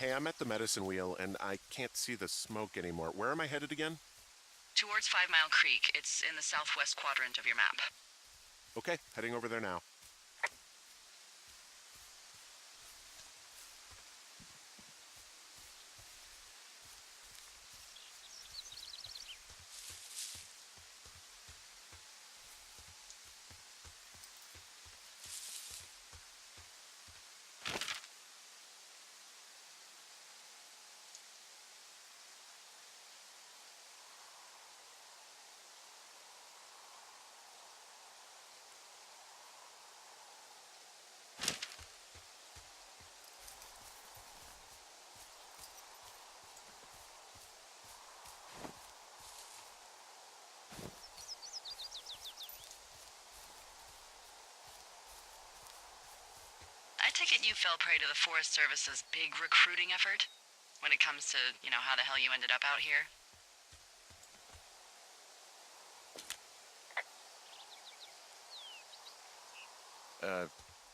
Hey, I'm at the medicine wheel, and I can't see the smoke anymore. Where am I headed again? Towards 5 Mile Creek. It's in the southwest quadrant of your map. Okay, heading over there now. I take it you fell prey to the Forest Service's big recruiting effort? When it comes to, how the hell you ended up out here?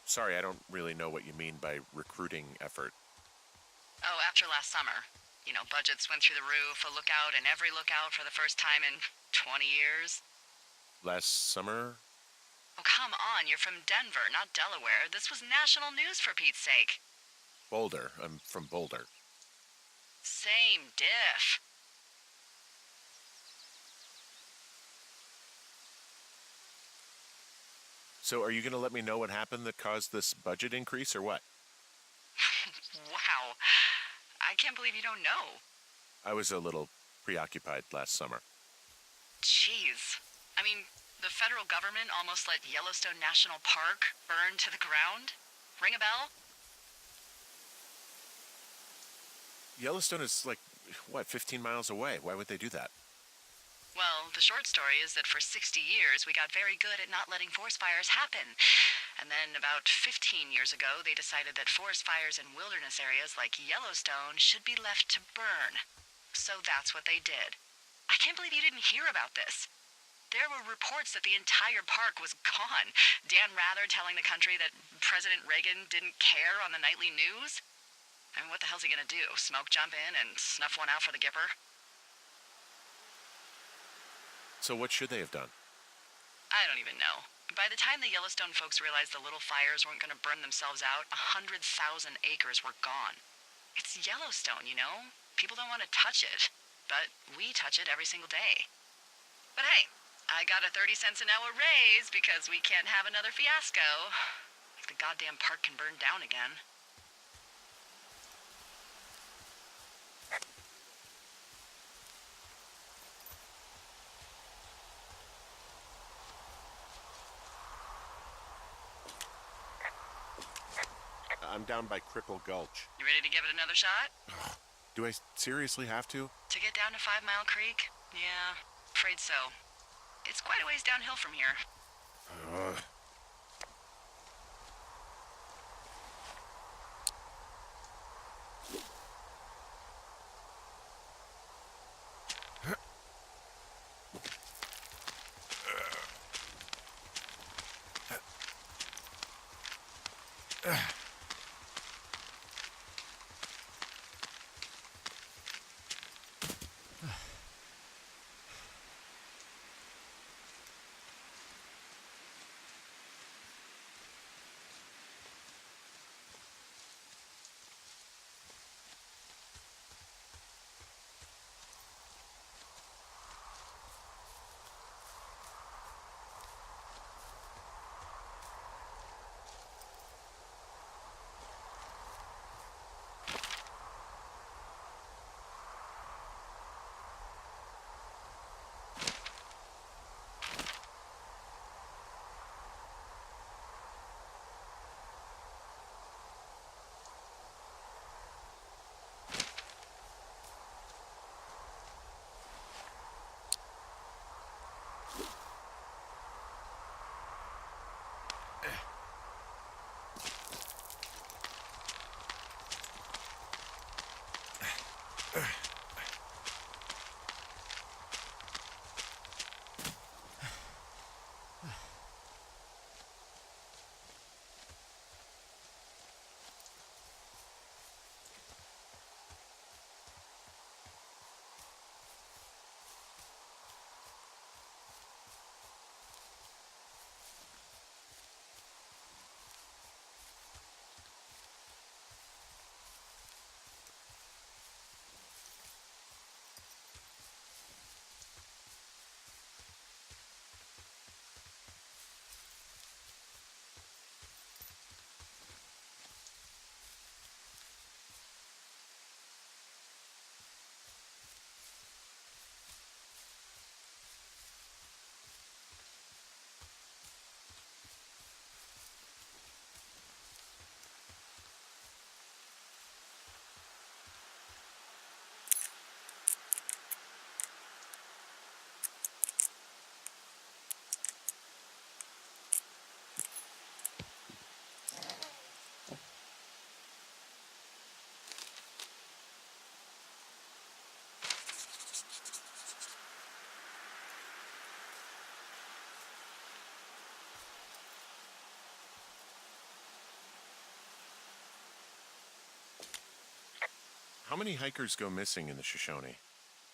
Sorry, I don't really know what you mean by recruiting effort. Oh, after last summer. Budgets went through the roof, a lookout in every lookout for the first time in 20 years. Last summer? Oh, come on, you're from Denver, not Delaware. This was national news for Pete's sake. Boulder. I'm from Boulder. Same diff. So are you going to let me know what happened that caused this budget increase, or what? Wow. I can't believe you don't know. I was a little preoccupied last summer. Jeez. I mean, the federal government almost let Yellowstone National Park burn to the ground? Ring a bell? Yellowstone is 15 miles away. Why would they do that? Well, the short story is that for 60 years, we got very good at not letting forest fires happen. And then about 15 years ago, they decided that forest fires in wilderness areas like Yellowstone should be left to burn. So that's what they did. I can't believe you didn't hear about this. There were reports that the entire park was gone. Dan Rather telling the country that President Reagan didn't care on the nightly news. And what the hell's he gonna do? Smoke jump in and snuff one out for the Gipper? So what should they have done? I don't even know. By the time the Yellowstone folks realized the little fires weren't gonna burn themselves out, 100,000 acres were gone. It's Yellowstone, People don't want to touch it. But we touch it every single day. But hey, I got a 30 cents an hour raise because we can't have another fiasco. Like the goddamn park can burn down again. I'm down by Cripple Gulch. You ready to give it another shot? Do I seriously have to? To get down to 5 Mile Creek? Yeah, afraid so. It's quite a ways downhill from here. How many hikers go missing in the Shoshone?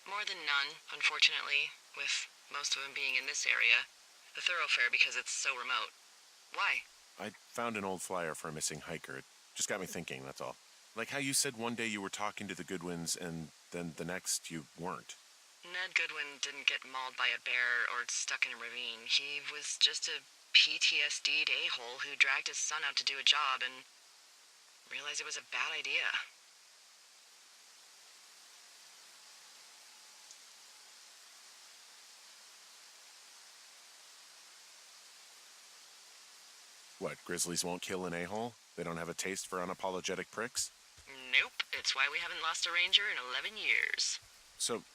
More than none, unfortunately, with most of them being in this area. The thoroughfare because it's so remote. Why? I found an old flyer for a missing hiker. It just got me thinking, that's all. Like how you said one day you were talking to the Goodwins and then the next you weren't. Ned Goodwin didn't get mauled by a bear or stuck in a ravine. He was just a PTSD'd a-hole who dragged his son out to do a job and realized it was a bad idea. What, grizzlies won't kill an a-hole? They don't have a taste for unapologetic pricks? Nope, it's why we haven't lost a ranger in 11 years. So,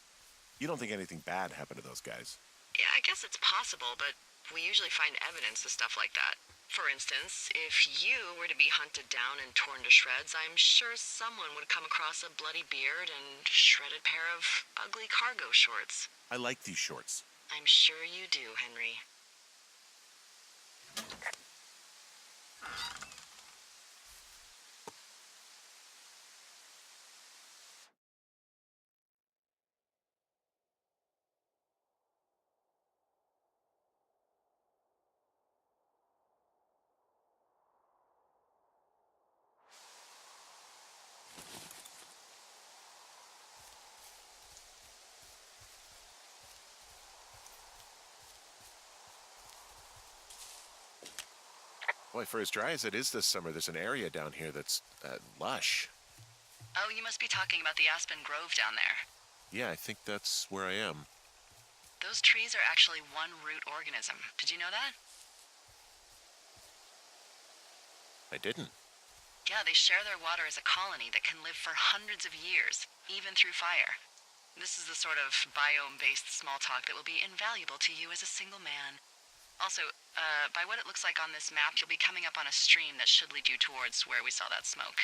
you don't think anything bad happened to those guys? Yeah, I guess it's possible, but we usually find evidence of stuff like that. For instance, if you were to be hunted down and torn to shreds, I'm sure someone would come across a bloody beard and shredded pair of ugly cargo shorts. I like these shorts. I'm sure you do, Henry. Boy, for as dry as it is this summer, there's an area down here that's lush. Oh, you must be talking about the Aspen Grove down there. Yeah, I think that's where I am. Those trees are actually one root organism. Did you know that? I didn't. Yeah, they share their water as a colony that can live for hundreds of years, even through fire. This is the sort of biome-based small talk that will be invaluable to you as a single man. Also, by what it looks like on this map, you'll be coming up on a stream that should lead you towards where we saw that smoke.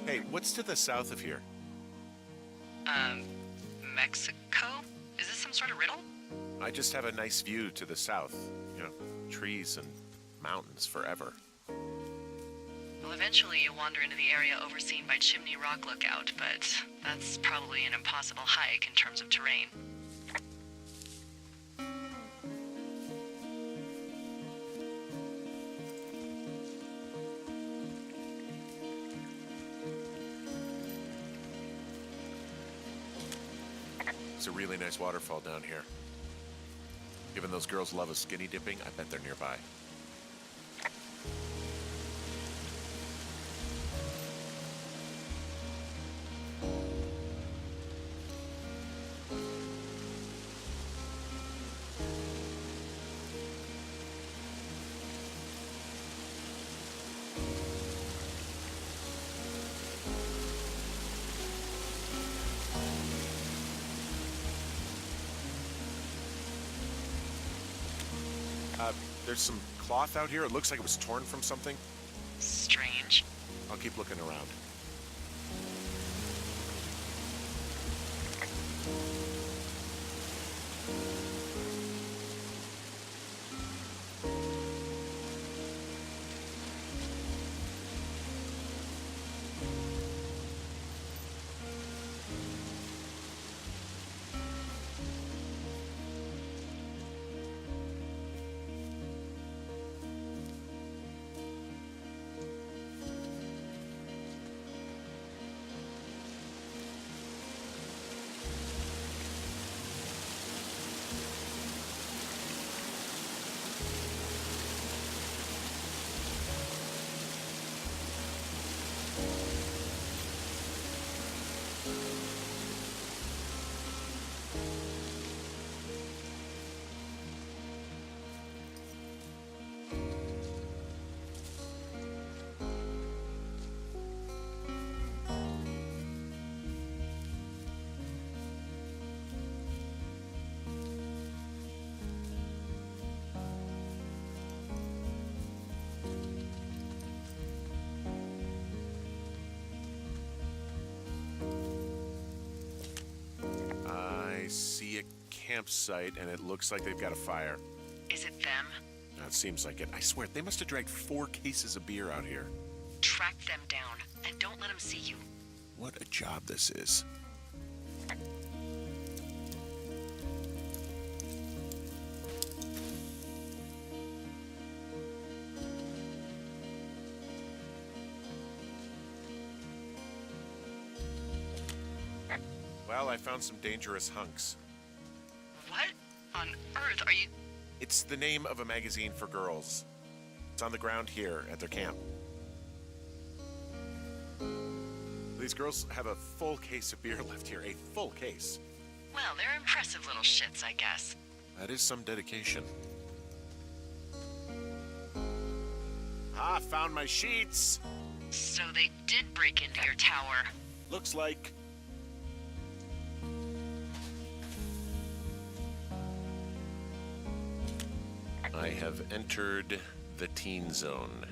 Hey, what's to the south of here? Mexico? Is this some sort of riddle? I just have a nice view to the south. You know, trees and mountains forever. Well, eventually you'll wander into the area overseen by Chimney Rock Lookout, but that's probably an impossible hike in terms of terrain. It's a really nice waterfall down here. Given those girls love a skinny dipping, I bet they're nearby. There's some cloth out here. It looks like it was torn from something. Strange. I'll keep looking around. campsite, and it looks like they've got a fire. Is it them? It seems like it. I swear, they must have dragged 4 cases of beer out here. Track them down, and don't let them see you. What a job this is. Well, I found some dangerous hunks. What on earth are you... It's the name of a magazine for girls. It's on the ground here at their camp. These girls have a full case of beer left here, a full case. Well, they're impressive little shits, I guess. That is some dedication. Ah, found my sheets! So they did break into your tower. Looks like... I have entered the teen zone.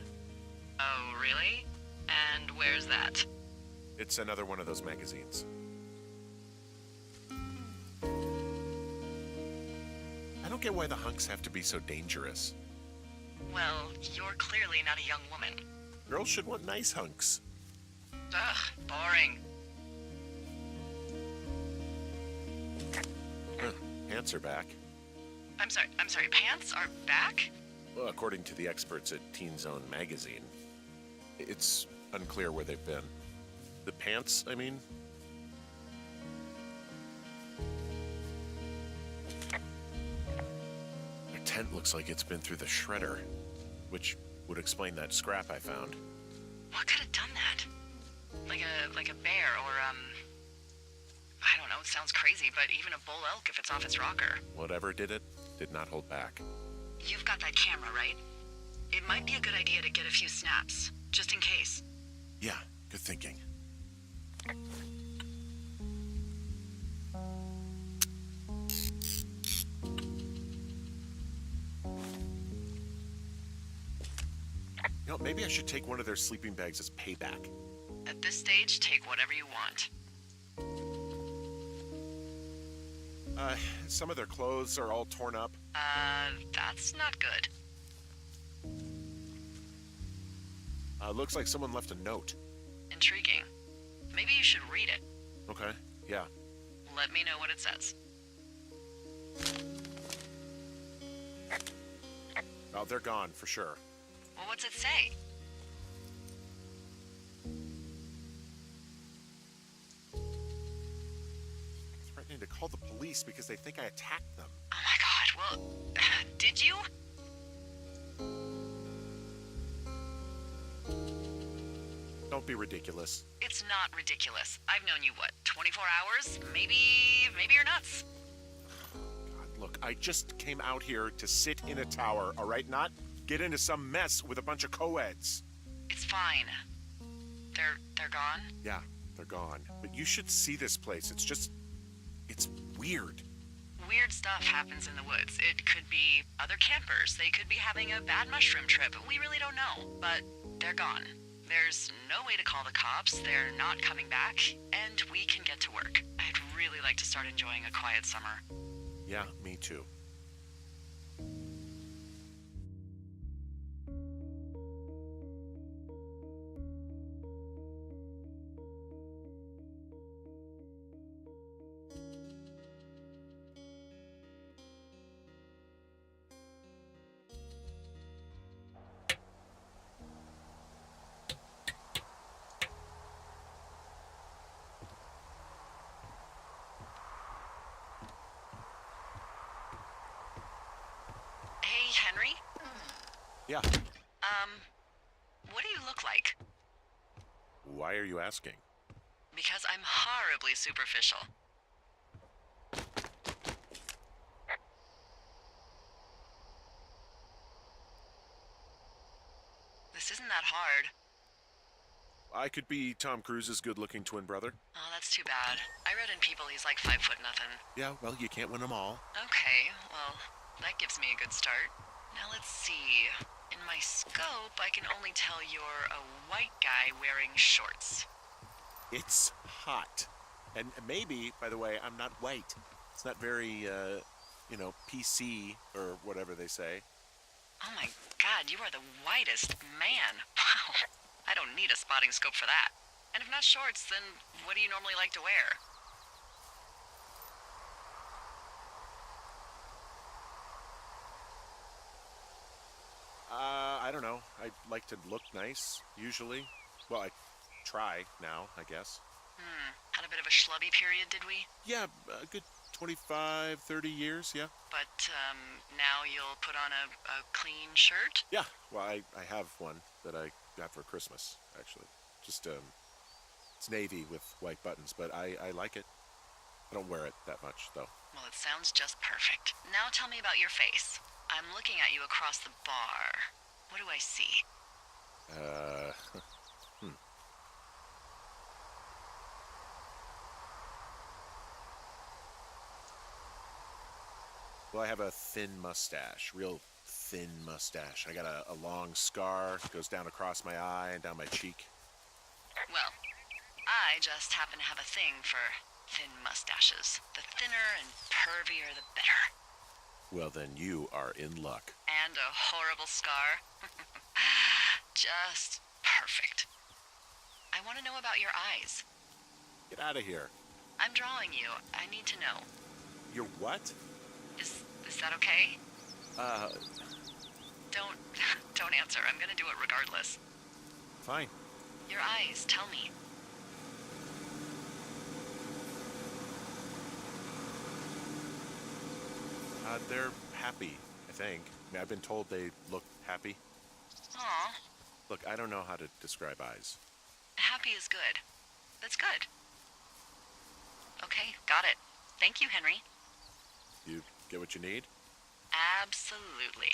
Oh, really? And where's that? It's another one of those magazines. I don't get why the hunks have to be so dangerous. Well, you're clearly not a young woman. Girls should want nice hunks. Ugh, boring. Pants are back. I'm sorry, pants are back? Well, according to the experts at Teen Zone magazine. It's unclear where they've been. The pants, I mean? Their tent looks like it's been through the shredder, which would explain that scrap I found. What could have done that? Like a bear or, I don't know, it sounds crazy, but even a bull elk if it's off its rocker. Whatever did it, did not hold back. You've got that camera, right? It might be a good idea to get a few snaps, just in case. Yeah, good thinking. You know, maybe I should take one of their sleeping bags as payback. At this stage, take whatever you want. Some of their clothes are all torn up. That's not good. Looks like someone left a note. Intriguing. Maybe you should read it. Okay, yeah. Let me know what it says. Oh, they're gone, for sure. Well, what's it say? Threatening to call the police because they think I attacked them. Oh my god, well, did you? Don't be ridiculous. It's not ridiculous. I've known you, what, 24 hours? Maybe you're nuts. God, look, I just came out here to sit in a tower, all right? Not get into some mess with a bunch of co-eds. It's fine. They're gone? Yeah, they're gone. But you should see this place. It's weird. Weird stuff happens in the woods. It could be other campers. They could be having a bad mushroom trip. We really don't know. But they're gone. There's no way to call the cops. They're not coming back. And we can get to work. I'd really like to start enjoying a quiet summer. Yeah, me too. Hey, Henry? Yeah. What do you look like? Why are you asking? Because I'm horribly superficial. This isn't that hard. I could be Tom Cruise's good-looking twin brother. Oh, that's too bad. I read in People he's like 5 foot nothing. Yeah, well, you can't win them all. Okay, well, that gives me a good start. Now let's see. In my scope, I can only tell you're a white guy wearing shorts. It's hot. And maybe, by the way, I'm not white. It's not very, PC or whatever they say. Oh my God, you are the whitest man. Wow. I don't need a spotting scope for that. And if not shorts, then what do you normally like to wear? I don't know. I like to look nice, usually. Well, I try now, I guess. Had a bit of a schlubby period, did we? Yeah, a good 25, 30 years, yeah. But, now you'll put on a clean shirt? Yeah, well, I have one that I got for Christmas, actually. Just, it's navy with white buttons, but I like it. I don't wear it that much, though. Well, it sounds just perfect. Now tell me about your face. I'm looking at you across the bar. What do I see? Well, I have a thin mustache, real thin mustache. I got a long scar, goes down across my eye and down my cheek. Well, I just happen to have a thing for thin mustaches. The thinner and pervier, the better. Well, then you are in luck. And a horrible scar. Just perfect. I want to know about your eyes. Get out of here. I'm drawing you. I need to know. You're what? Is that okay? Don't answer. I'm gonna do it regardless. Fine. Your eyes, tell me. They're happy, I think. I mean, I've been told they look happy. Aw, Look, I don't know how to describe eyes. happy is good. That's good. Okay, got it. Thank you, Henry. You get what you need? Absolutely.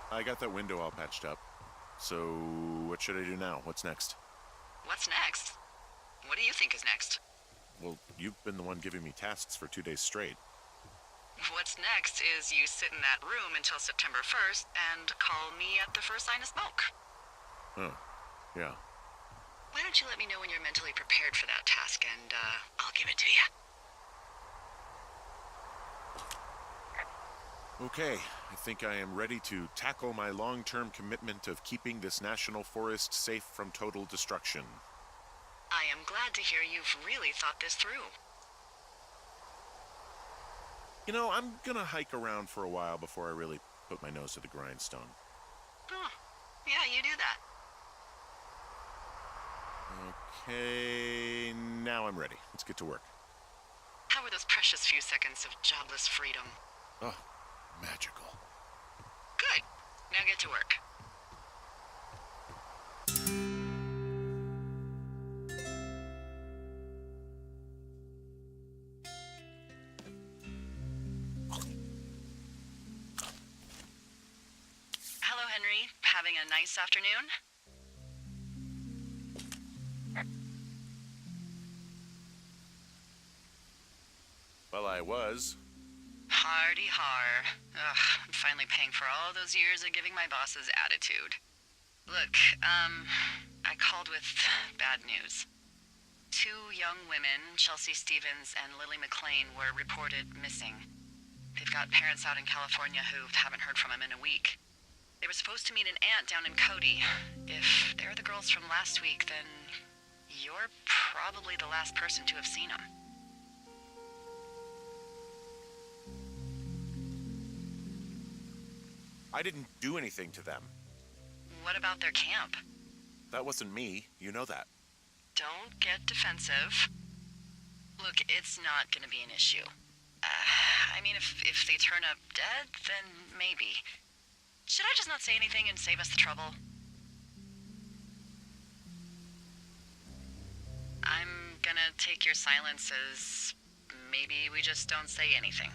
I got that window all patched up. So, what should I do now? What's next? What's next? What do you think is next? Well, you've been the one giving me tasks for 2 days straight. What's next is you sit in that room until September 1st and call me at the first sign of smoke. Oh, yeah. Why don't you let me know when you're mentally prepared for that task and, I'll give it to you. Okay, I think I am ready to tackle my long-term commitment of keeping this national forest safe from total destruction. I am glad to hear you've really thought this through. You know, I'm gonna hike around for a while before I really put my nose to the grindstone. Oh, yeah, you do that. Okay, now I'm ready. Let's get to work. How were those precious few seconds of jobless freedom? Oh, magical. Good. Now get to work. Hello, Henry. Having a nice afternoon? Well, I was. Hardy har. Ugh, I'm finally paying for all those years of giving my bosses attitude. Look, I called with bad news. Two young women, Chelsea Stevens and Lily McLean, were reported missing. They've got parents out in California who haven't heard from them in a week. They were supposed to meet an aunt down in Cody. If they're the girls from last week, then you're probably the last person to have seen them. I didn't do anything to them. What about their camp? That wasn't me. You know that. Don't get defensive. Look, it's not gonna be an issue. I mean, if they turn up dead, then maybe. Should I just not say anything and save us the trouble? I'm gonna take your silence as maybe we just don't say anything.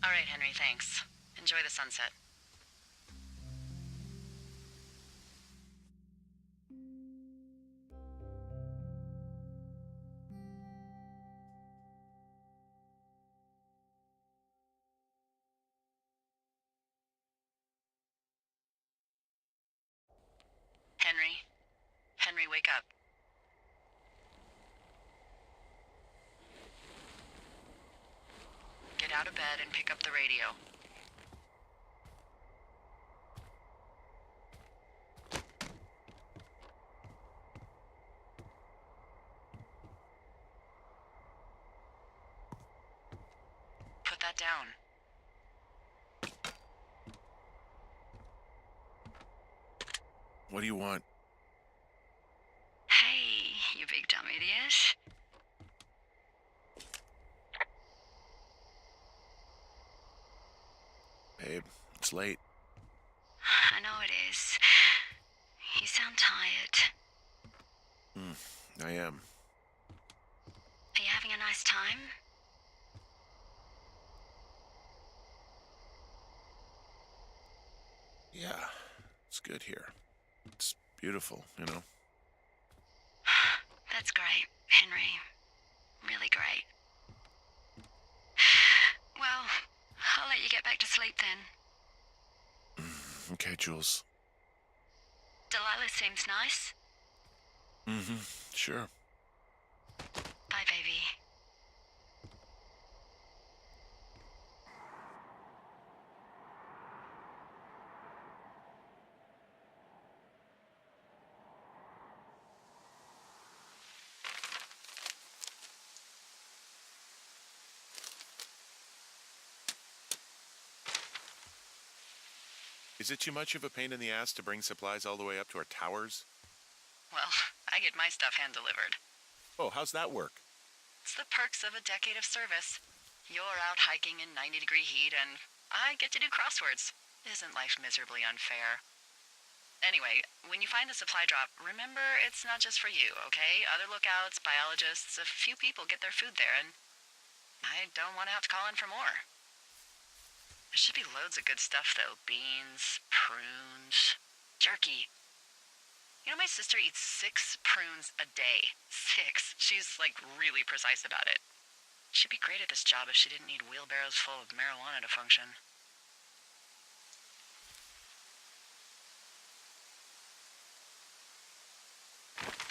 All right, Henry, thanks. Enjoy the sunset. Henry? Henry, wake up. Get out of bed and pick up the radio. Put that down. What do you want? Hey, you big dumb idiot. Babe, it's late. I know it is. You sound tired. I am. Are you having a nice time? Yeah, it's good here. It's beautiful, you know. That's great, Henry. Really great. Well, I'll let you get back to sleep then. Okay, Jules. Delilah seems nice. Sure. Bye, baby. Is it too much of a pain in the ass to bring supplies all the way up to our towers? Well, I get my stuff hand-delivered. Oh, how's that work? It's the perks of a decade of service. You're out hiking in 90-degree heat, and I get to do crosswords. Isn't life miserably unfair? Anyway, when you find a supply drop, remember it's not just for you, okay? Other lookouts, biologists, a few people get their food there, and I don't want to have to call in for more. There should be loads of good stuff, though. Beans, prunes, jerky. You know, my sister eats 6 prunes a day. 6. She's, like, really precise about it. She'd be great at this job if she didn't need wheelbarrows full of marijuana to function.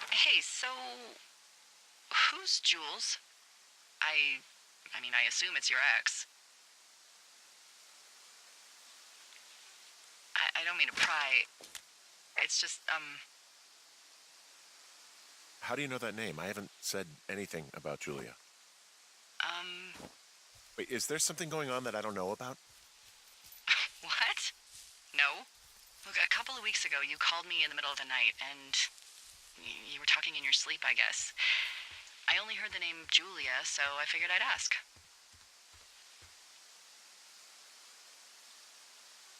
Hey, so... who's Jules? I mean, I assume it's your ex. I don't mean to pry. It's just, How do you know that name? I haven't said anything about Julia. Wait, is there something going on that I don't know about? What? No. Look, a couple of weeks ago, you called me in the middle of the night, and you were talking in your sleep, I guess. I only heard the name Julia, so I figured I'd ask.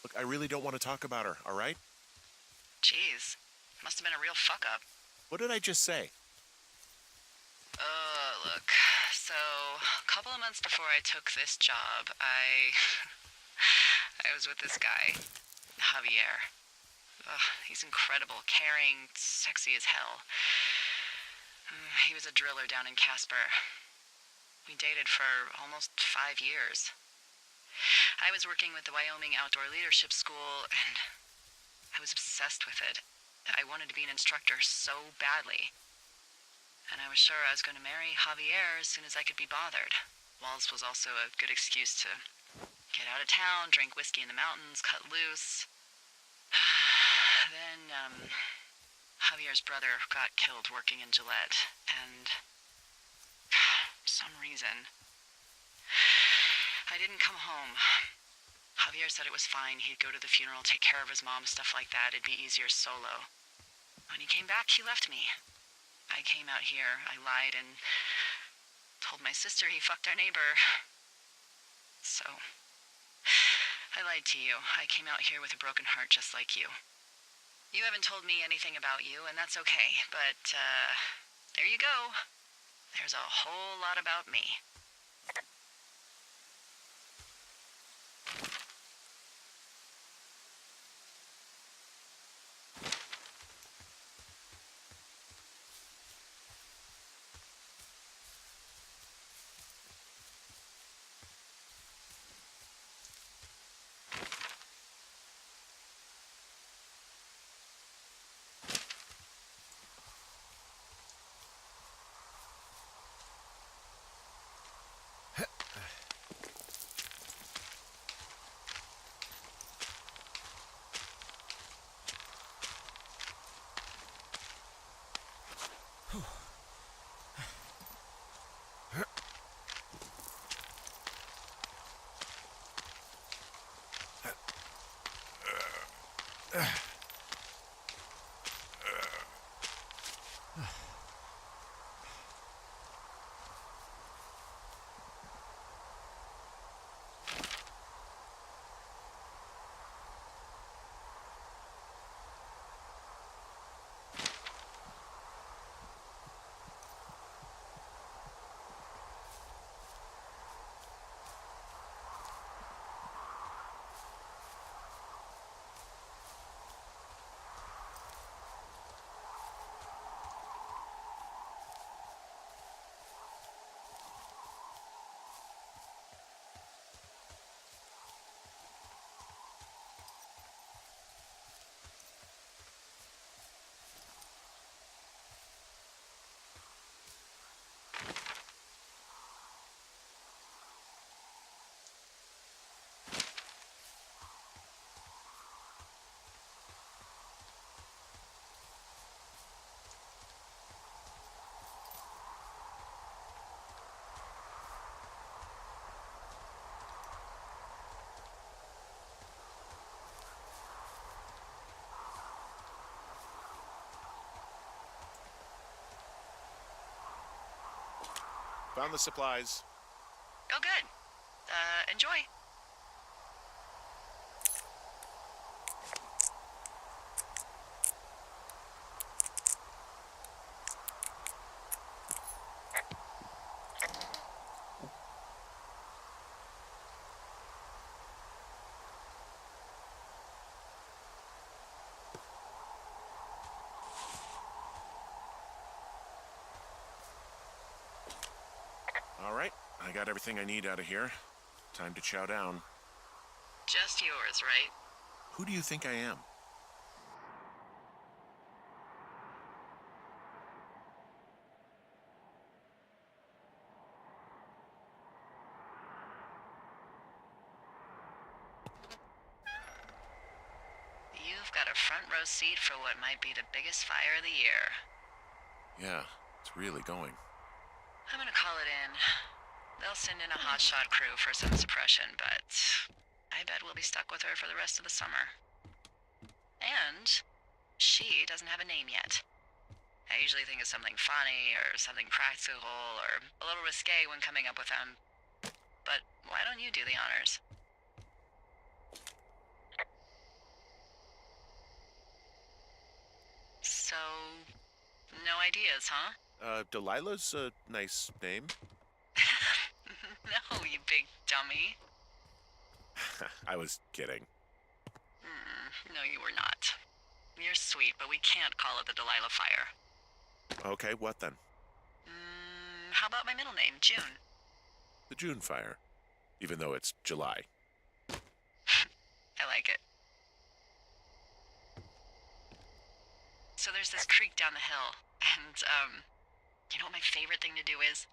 Look, I really don't want to talk about her, all right? Jeez, must have been a real fuck-up. What did I just say? Look, so a couple of months before I took this job, I was with this guy, Javier. He's incredible, caring, sexy as hell. He was a driller down in Casper. We dated for almost 5 years. I was working with the Wyoming Outdoor Leadership School, and I was obsessed with it. I wanted to be an instructor so badly. And I was sure I was going to marry Javier as soon as I could be bothered. Walls was also a good excuse to get out of town, drink whiskey in the mountains, cut loose. Then, Javier's brother got killed working in Gillette, and for some reason, I didn't come home. Javier said it was fine. He'd go to the funeral, take care of his mom, stuff like that. It'd be easier solo. When he came back, he left me. I came out here, I lied, and told my sister he fucked our neighbor. So, I lied to you. I came out here with a broken heart just like you. You haven't told me anything about you, and that's okay, but, there you go. There's a whole lot about me. Found the supplies. Oh, good. Enjoy. All right, I got everything I need out of here. Time to chow down. Just yours, right? Who do you think I am? front row seat for what might be the biggest fire of the year. Yeah, it's really going. I'm gonna call it in. They'll send in a hotshot crew for some suppression, but I bet we'll be stuck with her for the rest of the summer. And she doesn't have a name yet. I usually think of something funny or something practical or a little risque when coming up with them. But why don't you do the honors? So, no ideas, huh? Delilah's a nice name. No, you big dummy. I was kidding. No, you were not. You're sweet, but we can't call it the Delilah Fire. Okay, what then? How about my middle name, June? The June Fire. Even though it's July. I like it. So there's this creek down the hill, and, you know what my favorite thing to do is?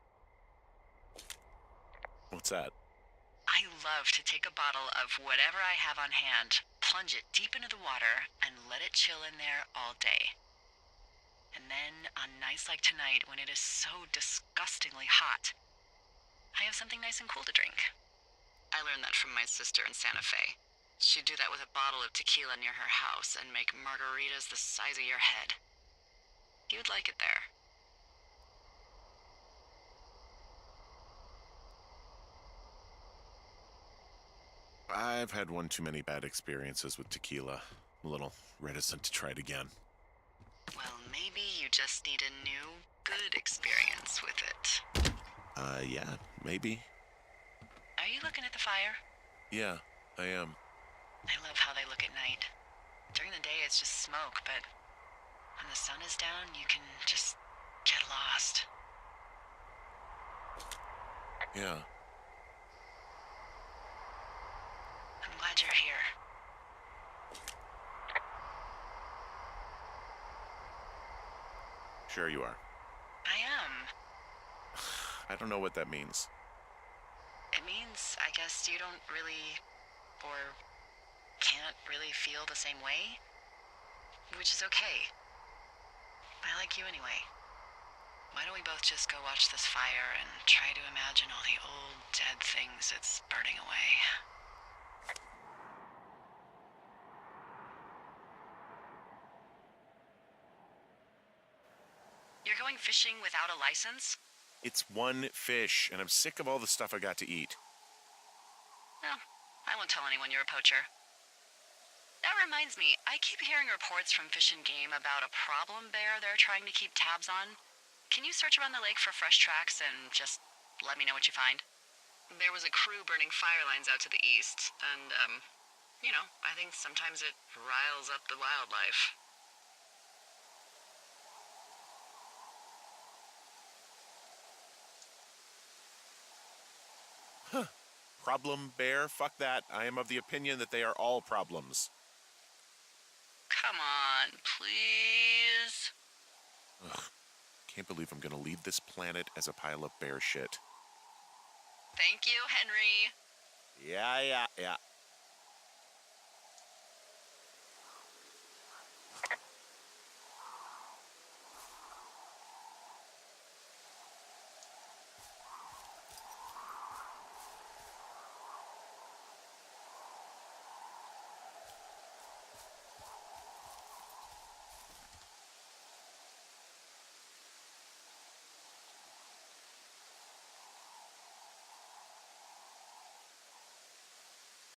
What's that? I love to take a bottle of whatever I have on hand, plunge it deep into the water, and let it chill in there all day. And then, on nights like tonight, when it is so disgustingly hot, I have something nice and cool to drink. I learned that from my sister in Santa Fe. She'd do that with a bottle of tequila near her house and make margaritas the size of your head. You'd like it there. I've had one too many bad experiences with tequila. I'm a little reticent to try it again. Well, maybe you just need a new, good experience with it. Yeah, maybe. Are you looking at the fire? Yeah, I am. I love how they look at night. During the day, it's just smoke, but when the sun is down, you can just get lost. Yeah. I'm glad you're here. Sure you are. I am. I don't know what that means. It means, I guess, you don't really, or can't really feel the same way, which is okay. I like you anyway. Why don't we both just go watch this fire and try to imagine all the old, dead things it's burning away? You're going fishing without a license? It's one fish, and I'm sick of all the stuff I got to eat. Well, I won't tell anyone you're a poacher. That reminds me, I keep hearing reports from Fish and Game about a problem bear they're trying to keep tabs on. Can you search around the lake for fresh tracks and just let me know what you find? There was a crew burning fire lines out to the east, and, I think sometimes it riles up the wildlife. Problem bear? Fuck that. I am of the opinion that they are all problems. Come on, please. Ugh. Can't believe I'm gonna leave this planet as a pile of bear shit. Thank you, Henry. Yeah.